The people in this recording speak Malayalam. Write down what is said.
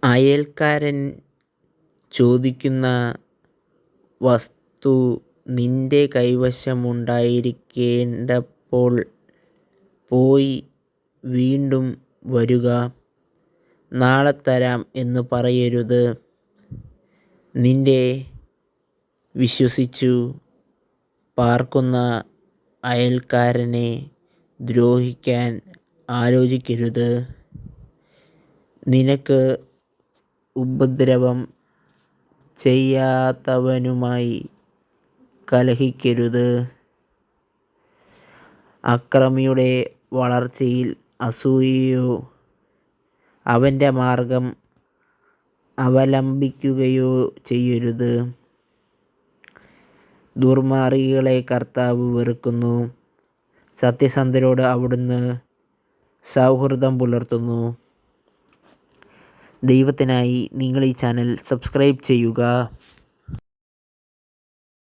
അയൽക്കാരൻ ചോദിക്കുന്ന വസ്തു നിന്റെ കൈവശമുണ്ടായിരിക്കേണ്ടപ്പോൾ പോയി വീണ്ടും വരുക, നാളെ തരാം എന്ന് പറയരുത്. നിന്നെ വിശ്വസിച്ചു പാർക്കുന്ന അയൽക്കാരനെ ദ്രോഹിക്കാൻ ആലോചിക്കരുത്. നിനക്ക് ഉപദ്രവം ചെയ്യാത്തവനുമായി കലഹിക്കരുത്. അക്രമിയുടെ വളർച്ചയിൽ അസൂയയോ അവൻ്റെ മാർഗം അവലംബിക്കുകയോ ചെയ്യരുത്. ദുർമാർഗികളെ കർത്താവ് വെറുക്കുന്നു, സത്യസന്ധരോട് അവിടുന്ന് സൗഹൃദം പുലർത്തുന്നു. ദൈവത്തിനായി നിങ്ങൾ ഈ ചാനൽ സബ്സ്ക്രൈബ് ചെയ്യുക.